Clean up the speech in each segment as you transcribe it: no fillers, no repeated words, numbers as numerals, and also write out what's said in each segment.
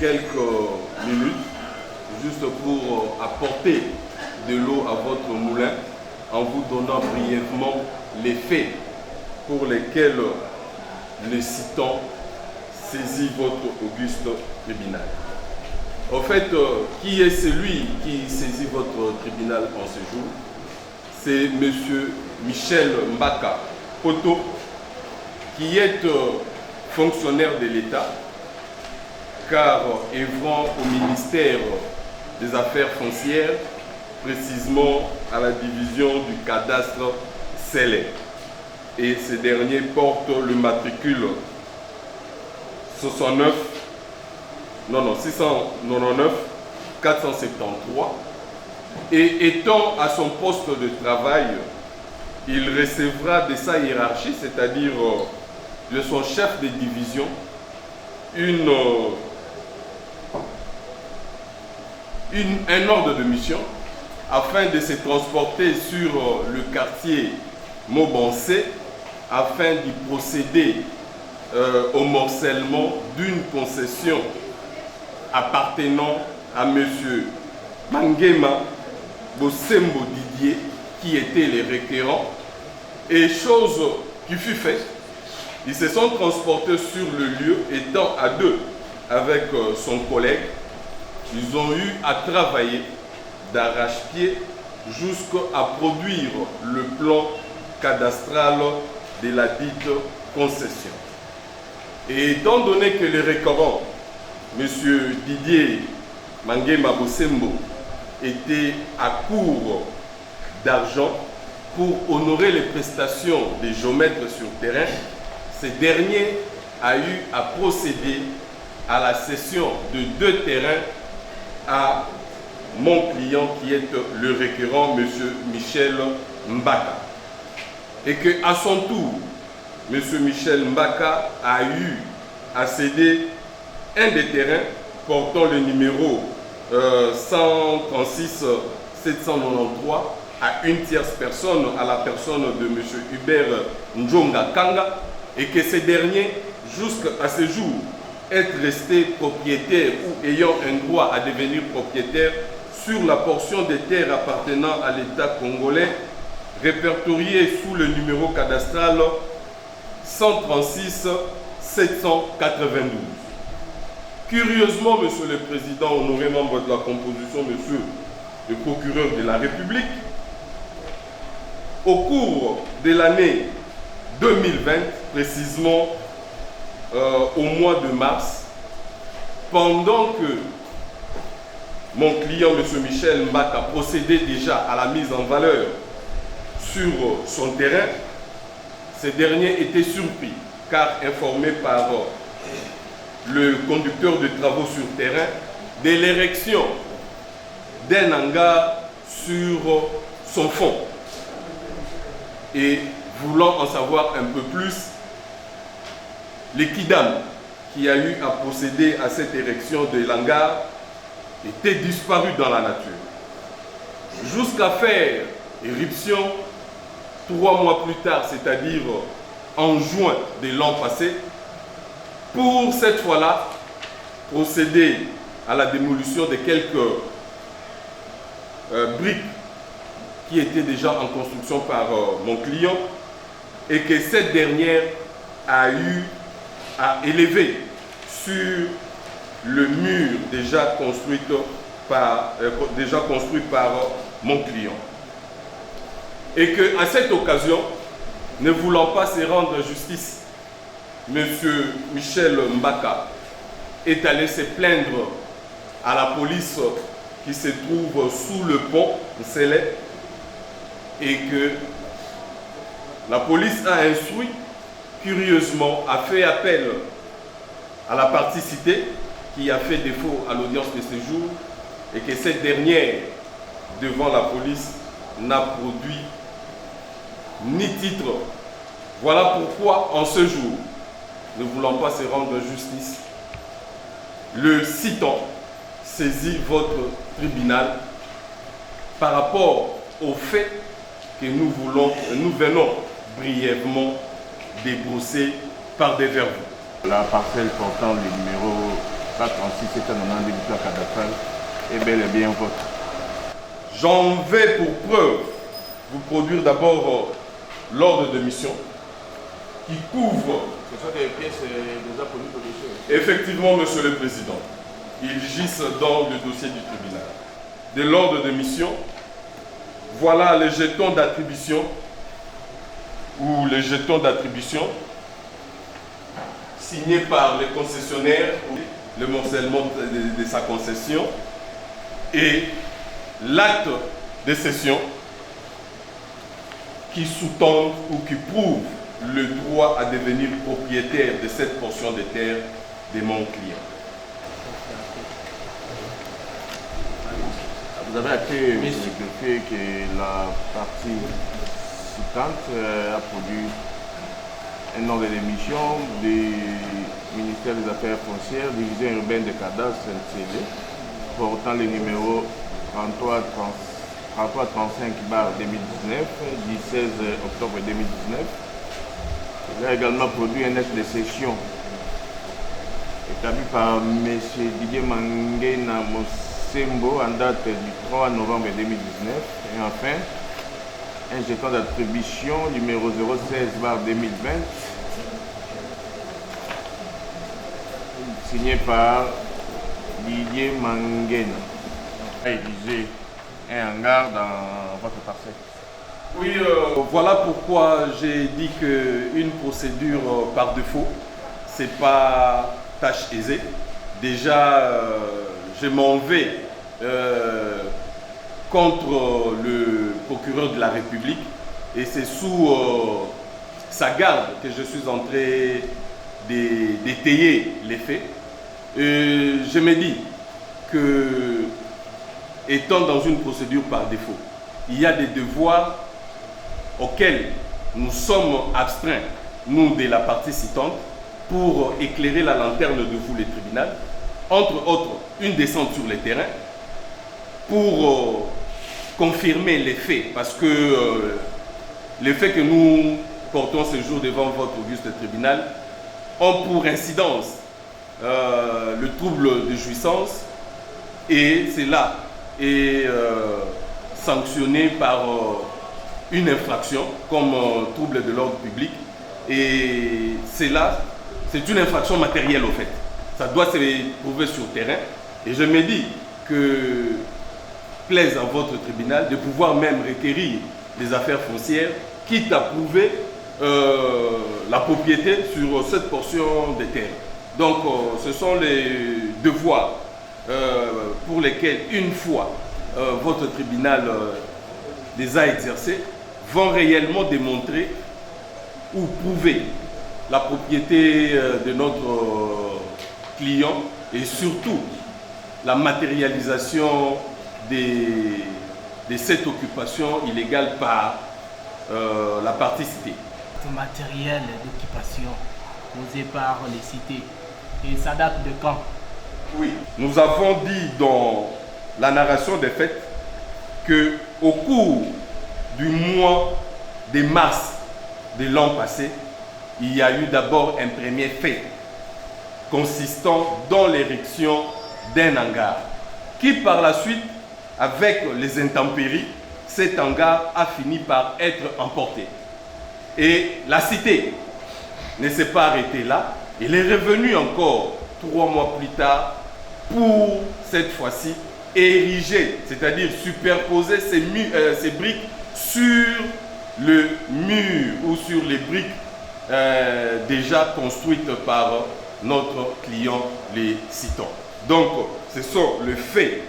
quelques minutes, juste pour apporter de l'eau à votre moulin, en vous donnant brièvement les faits pour lesquels le citant saisit votre auguste tribunal. En fait, qui est celui qui saisit votre tribunal en ce jour? C'est M. Michel Mbaka Poto, qui est fonctionnaire de l'État, car œuvrant au ministère des Affaires foncières, précisément à la division du cadastre scellé. Et ce dernier porte le matricule 699 473, et étant à son poste de travail, il recevra de sa hiérarchie, c'est-à-dire de son chef de division, un ordre de mission afin de se transporter sur le quartier Mobancé afin d'y procéder au morcellement d'une concession appartenant à M. Mangema Bosembo Didier, qui était les requérants. Et chose qui fut faite, ils se sont transportés sur le lieu, étant à deux avec son collègue. Ils ont eu à travailler d'arrache-pied jusqu'à produire le plan cadastral de la dite concession. Et étant donné que le requérant, M. Didier Mangema Bosembo, était à court d'argent pour honorer les prestations des géomètres sur terrain, ce dernier a eu à procéder à la cession de 2 terrains à mon client qui est le requérant, M. Michel Mbaka. Et qu'à son tour, M. Michel Mbaka a eu à céder un des terrains portant le numéro 136 793 à une tierce personne, à la personne de M. Hubert Njonga Kanga, et que ce dernier, jusqu'à ce jour, est resté propriétaire ou ayant un droit à devenir propriétaire sur la portion des terres appartenant à l'État congolais, répertoriée sous le numéro cadastral 136 792. Curieusement, Monsieur le Président, honoré membre de la composition, Monsieur le procureur de la République, au cours de l'année 2020, précisément au mois de mars, pendant que mon client, M. Michel Mbaka, procédait déjà à la mise en valeur sur son terrain, ce dernier était surpris, car informé par le conducteur de travaux sur terrain de l'érection d'un hangar sur son fond. Et voulant en savoir un peu plus, le Kidam qui a eu à procéder à cette érection de l'hangar était disparu dans la nature. Jusqu'à faire éruption 3 mois plus tard, c'est-à-dire en juin de l'an passé, pour cette fois-là procéder à la démolition de quelques briques qui étaient déjà en construction par mon client, et que cette dernière a eu à élever sur le mur déjà construit par mon client. Et qu'à cette occasion, ne voulant pas se rendre justice, M. Michel Mbaka est allé se plaindre à la police qui se trouve sous le pont Nsele, et que la police a instruit, curieusement, a fait appel à la partie citée qui a fait défaut à l'audience de séjour, et que cette dernière, devant la police, n'a produit ni titre. Voilà pourquoi, en ce jour, ne voulant pas se rendre justice, le citant saisit votre tribunal par rapport au fait que nous venons brièvement débrousser par des verbes. La parcelle portant le numéro 36 790 du plan cadastral est bel et bien votre. J'en vais pour preuve vous produire d'abord l'ordre de mission qui couvre... Ce sont des pièces déjà connues pour le dossier. Effectivement, Monsieur le Président, ils gissent dans le dossier du tribunal. De l'ordre de mission, voilà les jetons d'attribution ou les jetons d'attribution signés par les concessionnaires, le morcellement de sa concession et l'acte de cession qui sous-tend ou qui prouve le droit à devenir propriétaire de cette portion de terre de mon client. Vous avez acté le fait que la partie citante a produit un ordre d'émission du ministère des Affaires foncières, division urbaine de cadastre NCD, portant le numéro 3335/2019 du 16 octobre 2019. Il a également produit un acte de cession établi par M. Didier Mangena Mosembo en date du 3 novembre 2019. Et enfin, un jeton d'attribution numéro 016/2020 signé par Didier Mangena. Réalisé un hangar dans votre parcelle. Oui, voilà pourquoi j'ai dit qu'une procédure par défaut, ce n'est pas tâche aisée. Déjà, je m'en vais contre le procureur de la République et c'est sous sa garde que je suis en train d'étayer les faits. Je me dis que, étant dans une procédure par défaut, il y a des devoirs auxquels nous sommes astreints, nous de la partie citante, pour éclairer la lanterne de vous, les tribunaux, entre autres une descente sur le terrain, pour confirmer les faits, parce que les faits que nous portons ce jour devant votre auguste tribunal ont pour incidence le trouble de jouissance, et cela est sanctionné par une infraction comme trouble de l'ordre public, et cela, c'est une infraction matérielle au fait. Ça doit se prouver sur terrain, et je me dis que plaise à votre tribunal de pouvoir même requérir les affaires foncières, quitte à prouver la propriété sur cette portion de terre. Donc ce sont les devoirs pour lesquels, une fois votre tribunal les a exercés, vont réellement démontrer ou prouver la propriété de notre client et surtout la matérialisation de cette occupation illégale par la partie citée. Ce matériel d'occupation posé par les cités, et ça date de quand? Oui, nous avons dit dans la narration des faits que au cours du mois de mars de l'an passé, il y a eu d'abord un premier fait consistant dans l'érection d'un hangar qui par la suite, avec les intempéries, cet hangar a fini par être emporté. Et la cité ne s'est pas arrêtée là, elle est revenue encore 3 mois plus tard pour cette fois-ci ériger, c'est-à-dire superposer ces briques sur le mur ou sur les briques déjà construites par notre client, les citants. Donc, ce sont les faits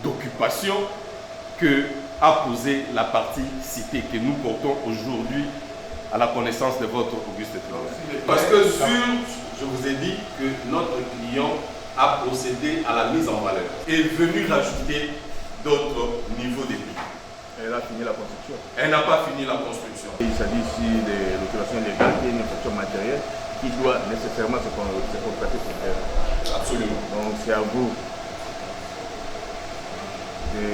d'occupation que a posé la partie cité que nous portons aujourd'hui à la connaissance de votre auguste tribunal. Parce que je vous ai dit que notre client a procédé à la mise en valeur et est venu rajouter d'autres niveaux de prix. Elle a fini la construction. Elle n'a pas fini la construction. Il s'agit ici de l'occupation légale qui est une infraction matérielle qui doit nécessairement se constater sur terre. Absolument. Donc c'est à vous de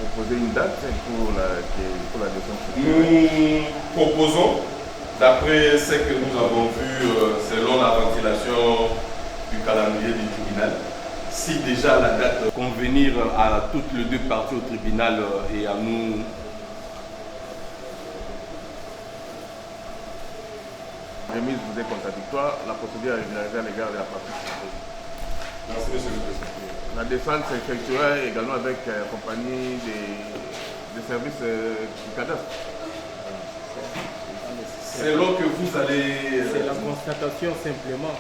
proposer une date pour la descente. Nous proposons, d'après ce que nous avons vu selon la ventilation du calendrier du tribunal. Si déjà la date convenir à toutes les deux parties au tribunal et à nous. Remise vous est contradictoire, la procédure est régularisée à l'égard de la partie civile. Merci, Monsieur le Président. La défense s'effectuera également avec la compagnie des services du cadastre. C'est là que vous allez. C'est la constatation simplement.